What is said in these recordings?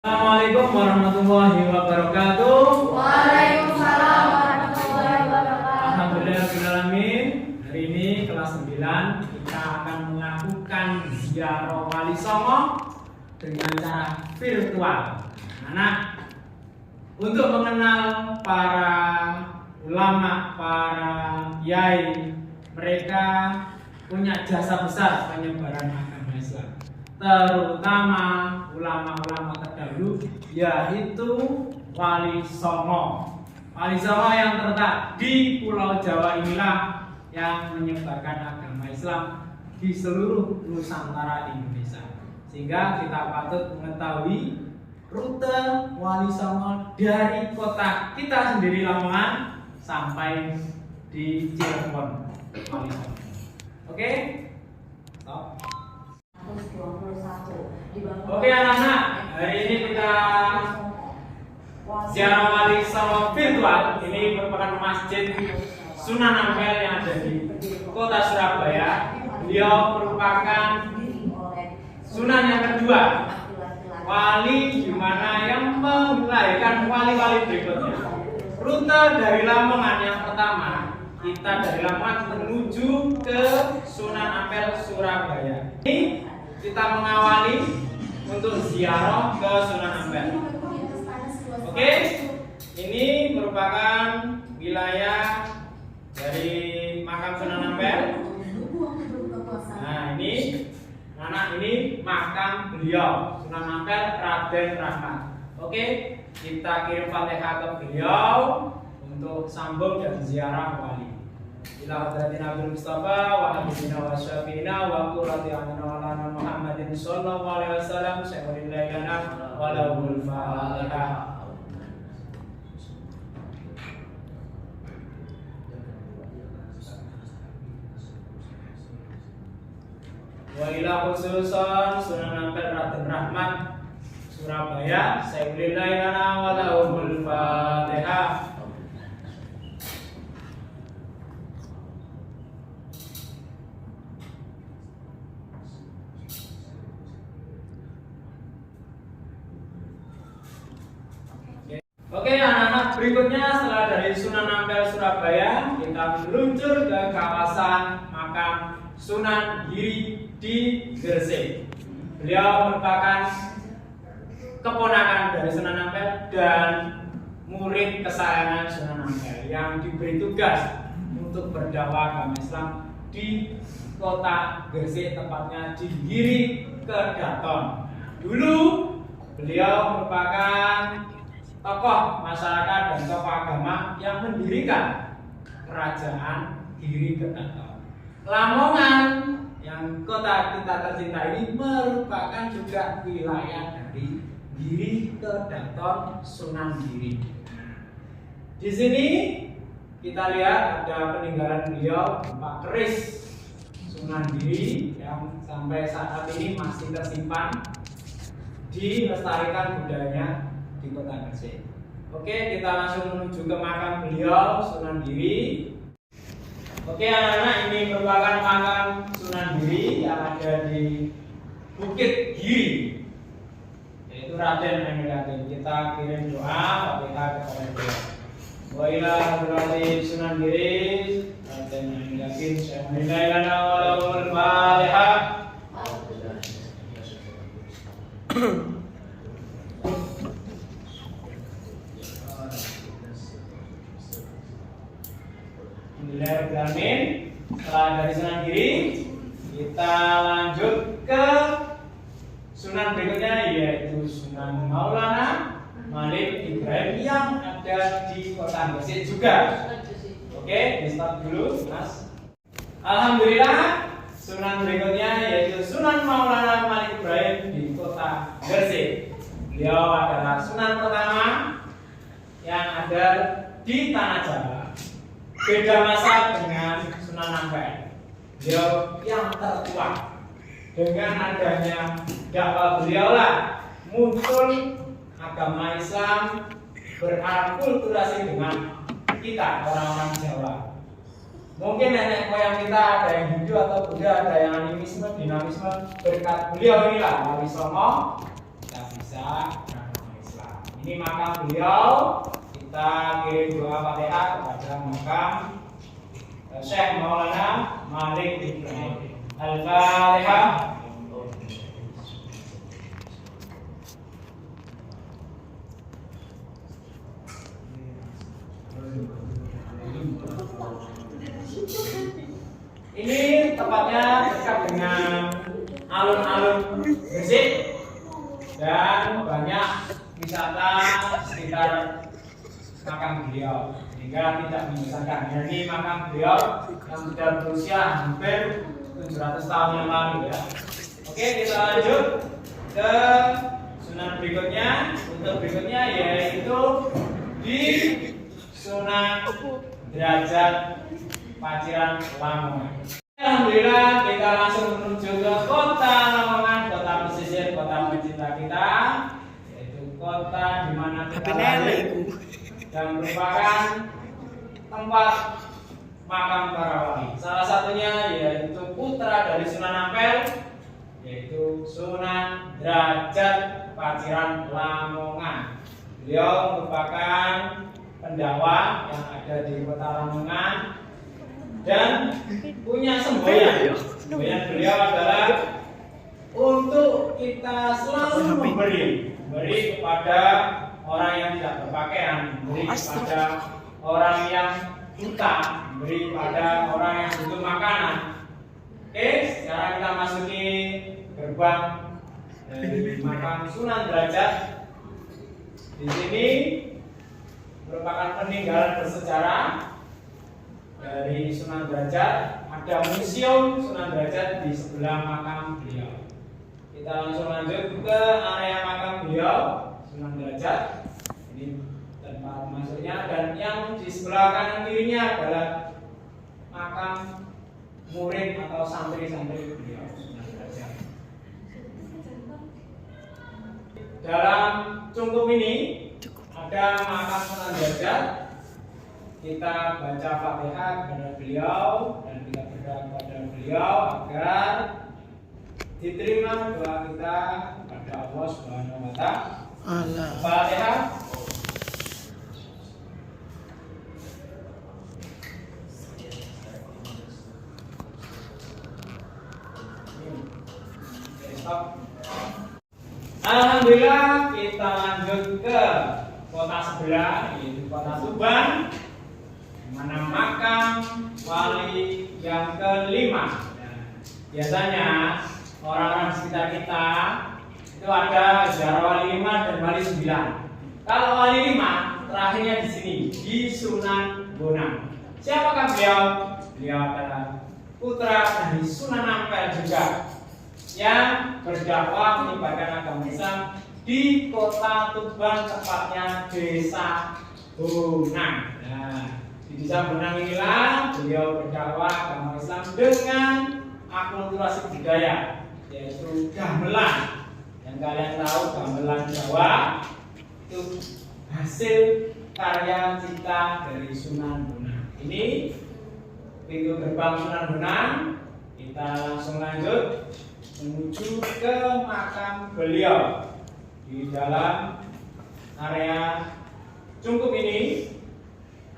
Assalamualaikum warahmatullahi wabarakatuh. Waalaikumsalam warahmatullahi wabarakatuh. Alhamdulillahirrahmanirrahim. Hari ini kelas 9 kita akan melakukan ziarah Wali Songo dengan cara virtual. Anak untuk mengenal para ulama, para kiai, mereka punya jasa besar penyebaran agama Islam, terutama ulama-ulama terdahulu, yaitu Wali Songo. Wali Songo yang terletak di Pulau Jawa inilah yang menyebarkan agama Islam di seluruh Nusantara Indonesia. Sehingga kita patut mengetahui rute Wali Songo dari kota kita sendiri Lamongan sampai di Cirebon. Wali Songo. Oke? Stop. Oke anak-anak, hari ini kita ziarah Wali Songo virtual. Ini merupakan masjid Sunan Ampel yang ada di kota Surabaya. Beliau merupakan sunan yang kedua, wali di mana yang melahirkan wali-wali berikutnya. Rute dari Lamongan yang pertama, kita dari Lamongan menuju ke Sunan Ampel Surabaya. Ini kita mengawali untuk ziarah ke Sunan Ampel. Oke, ini merupakan wilayah dari makam Sunan Ampel. Nah, ini makam beliau Sunan Ampel Raden Rahmat. Oke, kita kirim Fatihah ke beliau untuk sambung dan ziarah wali. Ila hadatina Nabi Mustafa wa habibina wa syafiina wa qurrati a'yunina wa lana Muhammadin sallallahu alaihi wasallam sayyidil lailana wa lahul fatihah. Wa ila khususan Sunan Ampel Raden Rahmat Surabaya sayyidil lailana wa lahul fatihah. Oke anak-anak, berikutnya setelah dari Sunan Ampel Surabaya kita meluncur ke kawasan makam Sunan Giri di Gresik. Beliau merupakan keponakan dari Sunan Ampel dan murid kesayangan Sunan Ampel yang diberi tugas untuk berdakwah agama Islam di kota Gresik, tepatnya di Giri Kedaton. Dulu beliau merupakan tokoh masyarakat dan tokoh agama yang mendirikan kerajaan Giri Kedaton. Lamongan yang kota kita tercinta ini merupakan juga wilayah dari Giri Kedaton Sunan Giri. Di sini kita lihat ada peninggalan beliau berupa keris Sunan Giri yang sampai saat ini masih tersimpan, dilestarikan budayanya di kota Gresik. Oke, kita langsung menuju ke makam beliau Sunan Giri. Oke anak-anak, ini merupakan makam Sunan Giri yang ada di Bukit Giri, yaitu Raden Rahmat. Kita kirim doa Fatihah kepada beliau. Wa ila hadrati Sunan Giri Raden Rahmat sayyidil lailana wa lahul fatihah. Bismillahirrahmanirrahim. Setelah dari Sunan Giri, kita lanjut ke sunan berikutnya, yaitu Sunan Maulana Malik Ibrahim yang ada di kota Gresik juga. Oke, di stop dulu, Mas. Alhamdulillah, sunan berikutnya yaitu Sunan Maulana Malik Ibrahim di kota Gresik. Beliau adalah sunan pertama yang ada di tanah Jawa. Beda masa dengan Sunan Ampel. Beliau yang tertua. Dengan adanya dakwah beliau lah muncul agama Islam berakulturasi dengan kita orang-orang Jawa. Mungkin nenek moyang kita ada yang Hindu atau Buddha, ada yang animisme, dinamisme. Berkat beliau inilah Wali Songo kita bisa Ini makam beliau. Kita kirim doa Fatihah kepada makam Syekh Maulana Malik Ibrahim. Al-Fatihah. Ini tempatnya dekat dengan alun-alun Gresik dan banyak wisata sekitar makam beliau, sehingga tidak menyesalkan. Ini makam beliau yang sudah berusia hampir 700 tahun yang lalu ya. Oke, kita lanjut ke sunan berikutnya. Untuk berikutnya yaitu di Sunan Derajat Paciran Lamongan. Alhamdulillah kita langsung menuju ke kota Lamongan, kota pesisir, kota pecinta kita, yaitu kota di mana kita lahir dan merupakan tempat makam para wali. Salah satunya yaitu putra dari Sunan Ampel, yaitu Sunan Derajat Paciran Lamongan. Beliau merupakan pendakwah yang ada di kota Lamongan dan punya semboyan. Semboyan beliau adalah untuk kita selalu memberi kepada orang yang tidak berpakaian, memberi kepada orang yang buta, memberi kepada orang yang butuh makanan. Oke, sekarang kita masuki gerbang dari makam Sunan Derajat. Di sini merupakan peninggalan bersejarah dari Sunan Derajat. Ada museum Sunan Derajat di sebelah makam beliau. Kita langsung lanjut ke area makam beliau Sunan Derajat. Ini tempat masuknya, dan yang di sebelah kanan kirinya adalah makam murid atau santri-santri beliau Sunan Derajat. Dalam cungkup ini ada makam Sunan Derajat. Kita baca Fatihah kepada beliau dan kita berdoa kepada beliau agar diterima doa kita kepada Allah Subhanahu wa Ta'ala. Fatihah. Alhamdulillah, kita lanjut ke kota sebelah, yaitu kota Tuban, di mana makam wali yang kelima. Biasanya orang-orang sekitar kita itu ada ziarah wali 5 dan wali 9. Kalau wali 5 terakhirnya di sini, di Sunan Bonang. Siapakah beliau? Beliau adalah putra dari Sunan Ampel juga, yang berdakwah menyebarkan agama Islam di kota Tuban, tepatnya desa Bonang. Nah, di desa Bonang inilah beliau berdakwah agama Islam dengan akulturasi budaya, yaitu gamelan. Yang kalian tahu gamelan Jawa itu hasil karya cipta dari Sunan Bonang. Ini pintu gerbang Sunan Bonang. Kita langsung lanjut menuju ke makam beliau. Di dalam area cungkup ini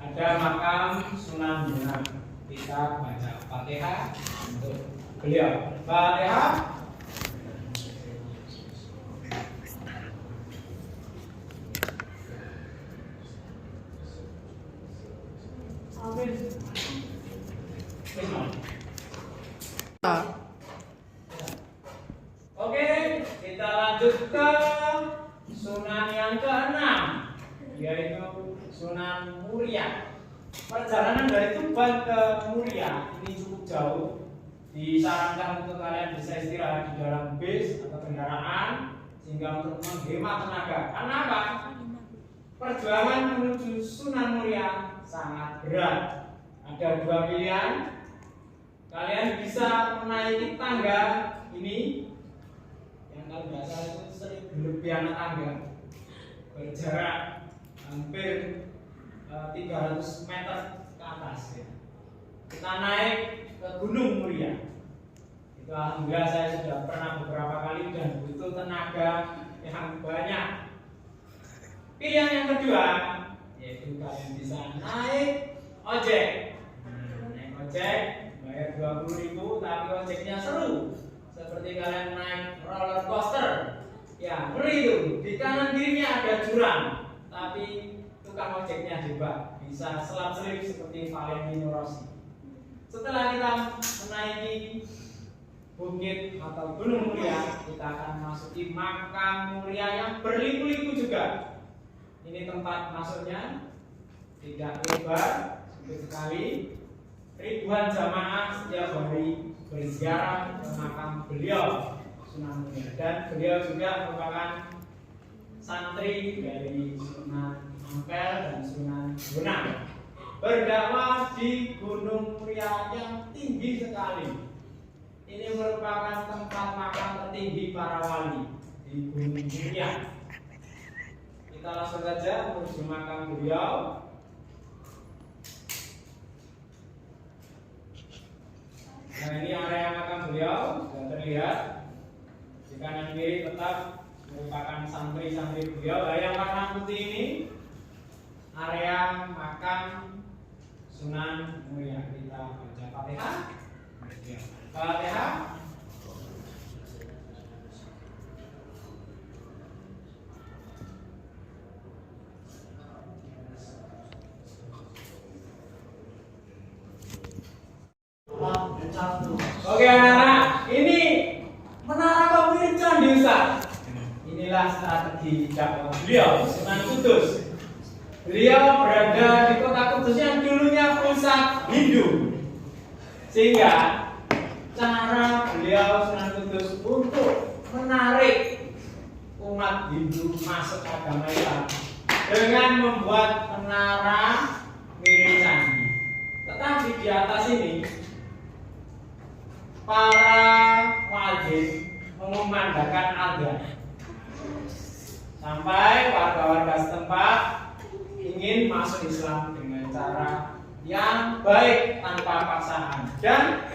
ada makam Sunan Bonang. Kita baca Fatihah untuk beliau. Fatihah. Oke, kita lanjut ke Sunan yang ke-6, yaitu Sunan Muria. Perjalanan dari Tuban ke Muria ini cukup jauh. Disarankan untuk kalian bisa istirahat di dalam bis atau kendaraan, sehingga untuk menghemat tenaga. Karena apa? Perjuangan menuju Sunan Muria sangat berat. Ada dua pilihan. Kalian bisa menaiki tangga ini, yang kalau biasa itu sering berlebihan tangga, berjarak hampir 300 meter ke atas ya. Kita naik ke Gunung Muria. Itu alhamdulillah saya sudah pernah beberapa kali dan butuh tenaga yang banyak. Oke, kedua, yaitu kalian bisa naik ojek. Naik ojek bayar 20.000, tapi ojeknya seru. Seperti kalian naik roller coaster. Ya, ngeri itu. Di kanan kirinya ada jurang, tapi tukang ojeknya hebat, bisa selap-selip seperti Valentino Rossi. Setelah kita menaiki bukit atau gunung mulia, kita akan masuki makam mulia yang berliku-liku juga. Ini tempat masuknya tidak lebar, sempit sekali. Ribuan jamaah setiap hari berziarah ke makam beliau Sunan Muria, dan beliau juga merupakan santri dari Sunan Ampel dan Sunan Bonang, berdakwah di Gunung Muria yang tinggi sekali. Ini merupakan tempat makam tertinggi para wali di Gunung Muria. Kita langsung saja menuju makam beliau. Nah, ini area makam beliau sudah terlihat. Di kanan kiri tetap merupakan santri-santri beliau. Nah, yang warna putih ini area makam Sunan Muria. Kita baca Fatihah. Fatihah. Oke anak-anak, ini menara kok mirip candi Ustaz. Inilah strategi dakwah beliau, Sunan Kudus. Beliau berada di kota Kudus yang dulunya pusat Hindu, sehingga cara beliau Sunan Kudus untuk menarik umat Hindu masuk agama Islam dengan membuat menara mirip candi. Tetapi di atas ini para muadzin mengumandangkan adzan sampai warga-warga setempat ingin masuk Islam dengan cara yang baik tanpa paksaan. Dan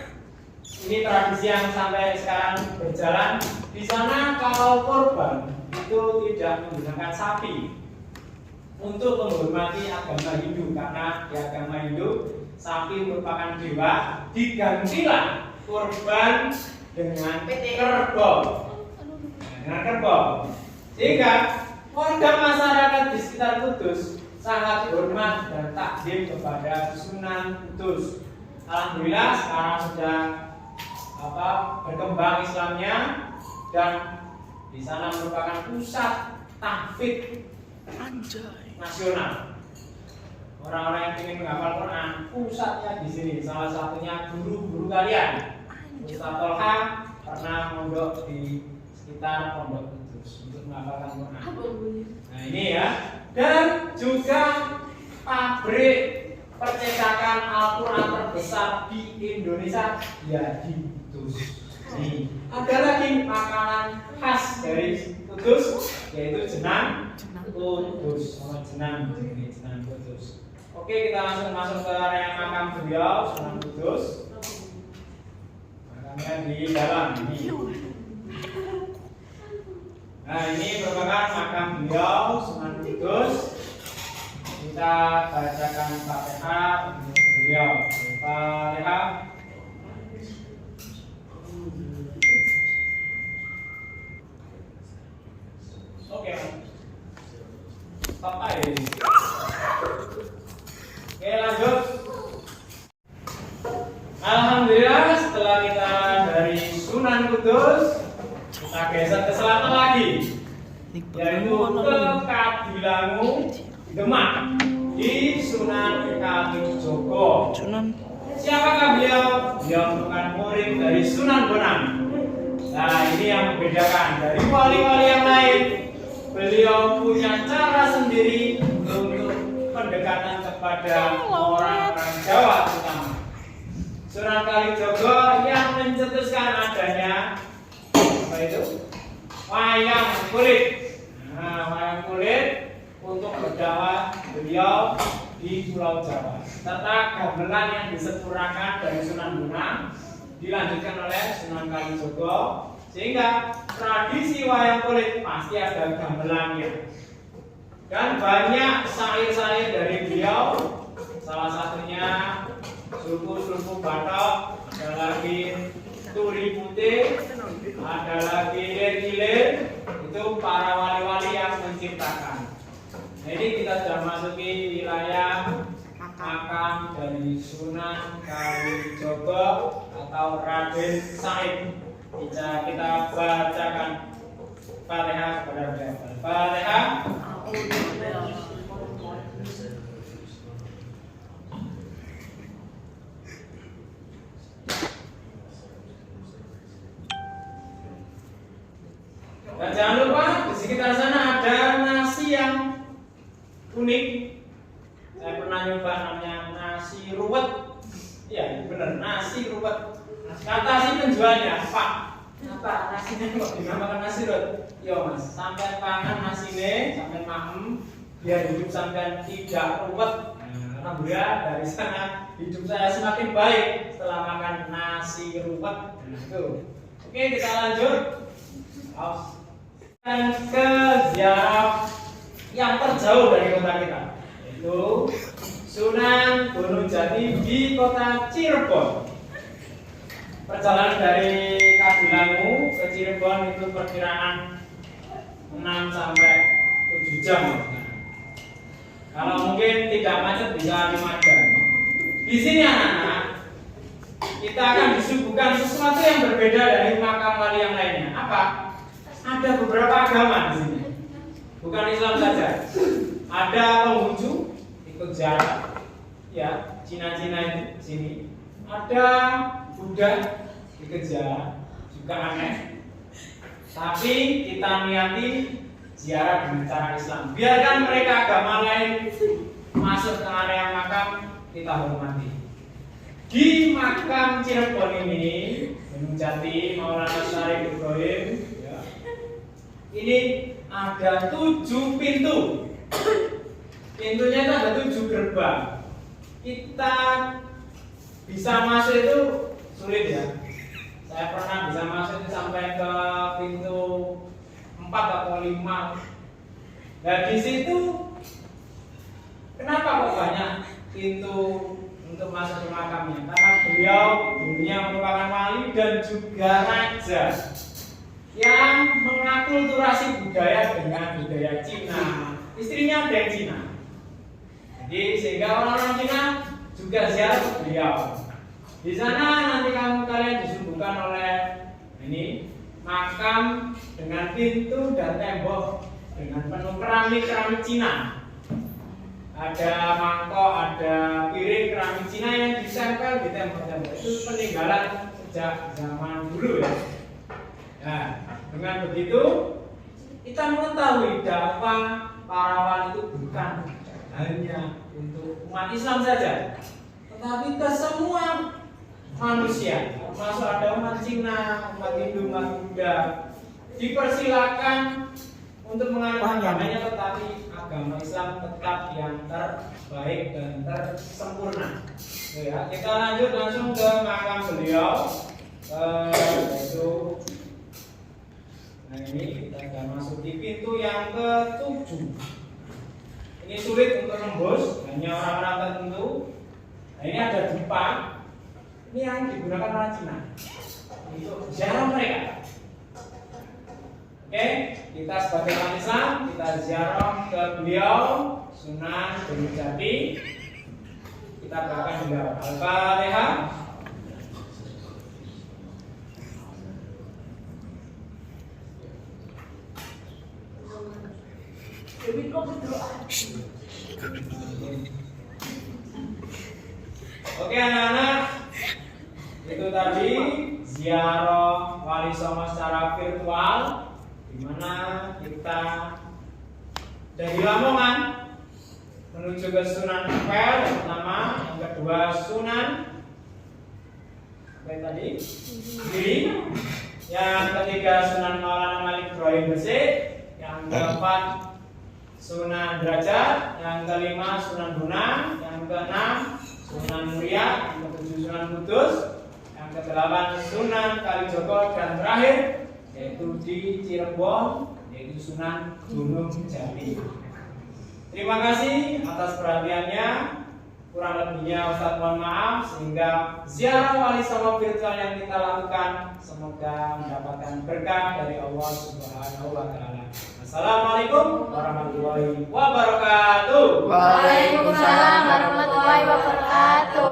ini tradisi yang sampai sekarang berjalan. Di sana kalau korban itu tidak menggunakan sapi untuk menghormati agama Hindu, karena di agama Hindu sapi merupakan dewa. Digantilah kurban dengan kerbau, sehingga warga masyarakat di sekitar Kudus sangat hormat dan takzim kepada Sunan Kudus. Alhamdulillah sekarang sudah berkembang Islamnya, dan di sana merupakan pusat tahfidz nasional. Orang-orang yang ingin menghafal Quran, pusatnya di sini. Salah satunya guru-guru kalian. Ustaz Tolha pernah mondok di sekitar Pondok Kudus untuk menghafalkan Quran. Nah ini ya. Dan juga pabrik percetakan Al-Quran terbesar di Indonesia ya di Kudus. Nih, ada lagi makanan khas dari Kudus, yaitu jenang Kudus. Jenang Kudus. Oke, kita langsung masuk ke area makam beliau Sunan Kudus. Makamnya di dalam ini. Nah, ini merupakan makam beliau Sunan Kudus. Kita bacakan Fatihah untuk beliau. Fatihah. Oke. Stop aja. Oke, lanjut. Alhamdulillah, setelah kita dari Sunan Kudus, kita geser ke selatan lagi, yaitu ke Kadilangu, Demak, di Sunan Kalijogo. Siapakah beliau? Beliau merupakan murid dari Sunan Bonang. Nah, ini yang membedakan dari wali-wali yang lain. Beliau punya cara sendiri untuk pendekatan kepada orang-orang Jawa terutama. Sunan Kalijogo yang mencetuskan adanya apa itu? Wayang kulit. Nah, wayang kulit untuk berdakwah beliau di Pulau Jawa. Serta gamelan yang disempurnakan dari Sunan Bonang dilanjutkan oleh Sunan Kalijogo, sehingga tradisi wayang kulit pasti ada gamelannya. Dan banyak syair-syair dari beliau, salah satunya Suku-suku Batok, ada lagi Turi Putih, ada lagi Ilir-ilir, itu para wali-wali yang menciptakan. Jadi kita sudah masuki wilayah makam dari Sunan Kalijogo atau Raden Said. Kita bacakan Fatihah kepada beliau. Fatihah. Dan jangan lupa di sekitar sana ada nasi yang unik. Saya pernah nyoba namanya nasi ruwet. Iya benar, nasi ruwet. Kata si penjualnya, Pak, apa nasinya kok dinamakan nasi ruwet? Yo mas, sampai pangan nasinya, sampai maem, biar hidup sampai tidak ruwet. Alhamdulillah dari sana hidup saya semakin baik setelah makan nasi ruwet. Oke, kita lanjut. Dan ke ziarah yang terjauh dari kota kita, yaitu Sunan Gunung Jati di kota Cirebon. Perjalanan dari Kabilangu ke Cirebon itu perkiraan 6 sampai 7 jam. Kalau mungkin tidak macet bisa 5 jam. Di sini anak-anak, kita akan disuguhkan sesuatu yang berbeda dari makam wali yang lainnya. Apa? Ada beberapa agama di sini, bukan Islam saja. Ada Konghucu, ikut ziarah, ya Cina-Cina itu sini. Ada Buddha, ikut ziarah, juga aneh. Tapi kita niati ziarah dengan cara Islam. Biarkan mereka agama lain masuk ke area makam, kita hormati. Di makam Cirebon ini, Gunung Jati, Maulana Syarif Ibrahim. Ini ada 7 pintu. Pintunya itu ada 7 gerbang. Kita bisa masuk itu sulit ya. Saya pernah bisa masuk itu sampai ke pintu 4 atau 5. Nah di situ kenapa kok banyak pintu untuk masuk ke makamnya? Karena beliau dulunya merupakan wali dan juga raja yang mengakulturasi budaya dengan budaya Cina. Istrinya ada yang Cina. Jadi sehingga orang-orang Cina juga ziarah ke beliau. Di sana nanti kalian disuguhkan oleh ini makam dengan pintu dan tembok dengan penuh keramik Cina. Ada mangkok, ada piring keramik Cina yang ditempel di tembok-tembok. Itu peninggalan sejak zaman dulu ya. Nah, dengan begitu kita mengetahui dakwah para wali itu bukan hanya untuk umat Islam saja, tetapi ke semua manusia, termasuk ada umat Cina, umat Hindu, umat Buddha, dipersilakan untuk menganut agamanya, tetapi agama Islam tetap yang terbaik dan tersempurna. Ya, kita lanjut langsung ke makam beliau, yaitu nah ini kita akan masuk di pintu yang ke-7. Ini sulit untuk nembus, hanya orang-orang tertentu. Nah ini ada dupa. Ini yang digunakan orang Cina untuk ziarah mereka. Oke, kita sebagai umat Islam kita ziarah ke beliau Sunan Gunung Jati. Kita doakan beliau. Al-Fatihah. Oke anak-anak, itu tadi ziarah Wali Songo secara virtual, di mana kita dari Lamongan menuju ke Sunan Ampel yang pertama, yang kedua Sunan tadi Giri, yang ketiga Sunan Maulana Malik Ibrahim Gresik, yang keempat Sunan Derajat, yang kelima Sunan Bonang, yang keenam Sunan Muria, yang ketujuh Sunan Kudus, yang kedelapan Sunan Kalijogo, dan terakhir yaitu di Cirebon yaitu Sunan Gunung Jati. Terima kasih atas perhatiannya. Kurang lebihnya Ustaz mohon maaf, sehingga ziarah wali songo virtual yang kita lakukan semoga mendapatkan berkah dari Allah Subhanahu wa taala. Assalamualaikum warahmatullahi wabarakatuh. Waalaikumsalam warahmatullahi wabarakatuh.